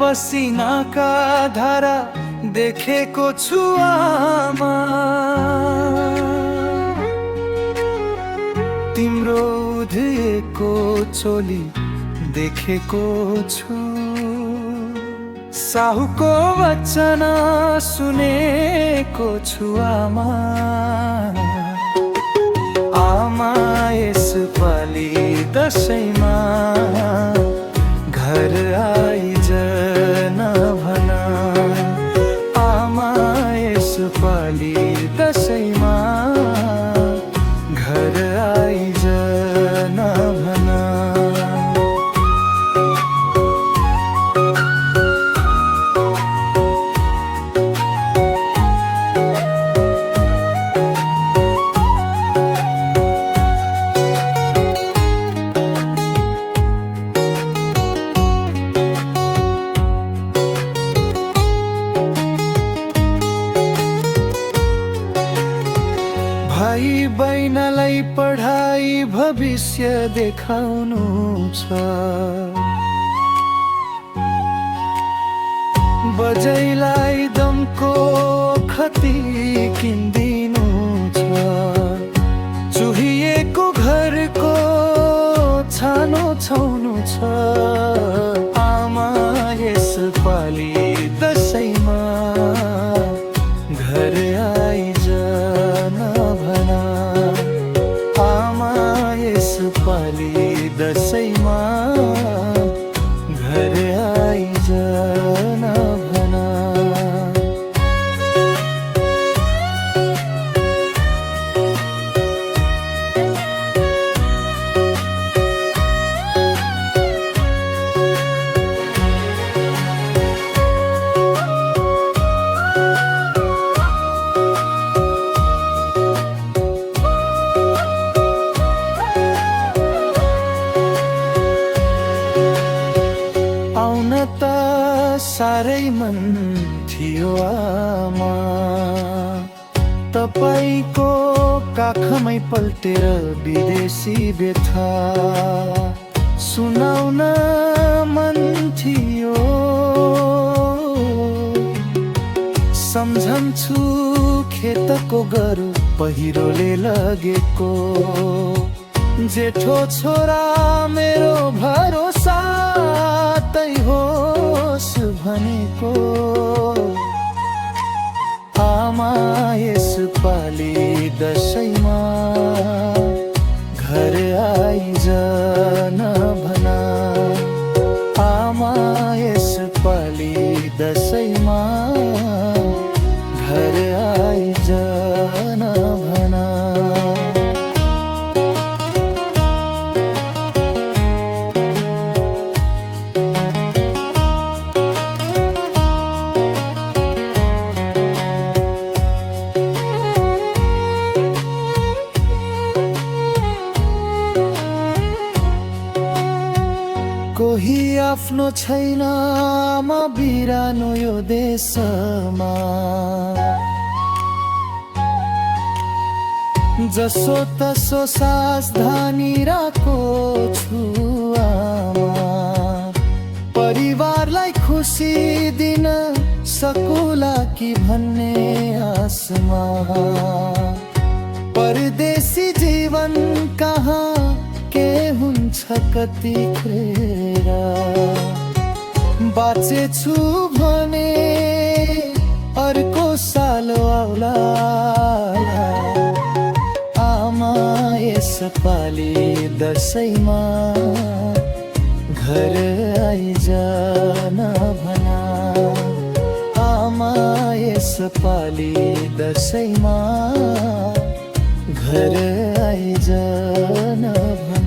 पसिनाका धारा देखेको छु आमा। तिम्रो उधिएको चोली देखेको छु। साहुको वचन सुनेको छु आमा। आमा यसपालि दशैँमा घर आइज न भन। आमा यसपालि दशैँमा घर आइज न भन। भाइ बहिनीलाई पढाइ भविष्य देखाउनु छ। बजैलाई दमको खती किन्दिनु छ। चुहिएको घरको छानो छाउनु छ। आमा यसपालि दशैँमा घर आइज न भन। आमा यसपालि दशैँमा घर आइज न भन। आउन त साह्रै मन थियो आमा। तपाईको काखमै पल्टेर विदेशी व्यथा सुनाउन मन थियो। सम्झन्छु खेतको गरु पहिरोले लगेको। जेठो छोरा मेरो भरोसा तै होस् भनेको। आमा यसपालि दशैँमा घर आइज न भन। आमा यसपालि दशैँमा घर आइज न भन। कोही आफ्नो छैन आमा बिरानो यो देशमा। जसो तसो सास धानी राखो छु आमा। परिवारलाई खुसी दिन सकुला कि भन्ने आसमा। परदेशी जीवन कहाँ के हुन्छ कतिखेर। बाँचेछु भने अर्को साल आउला। आमा यसपालि दशैँमा घर आइज न भन। आमा यसपालि दशैँमा घर आइज न भन।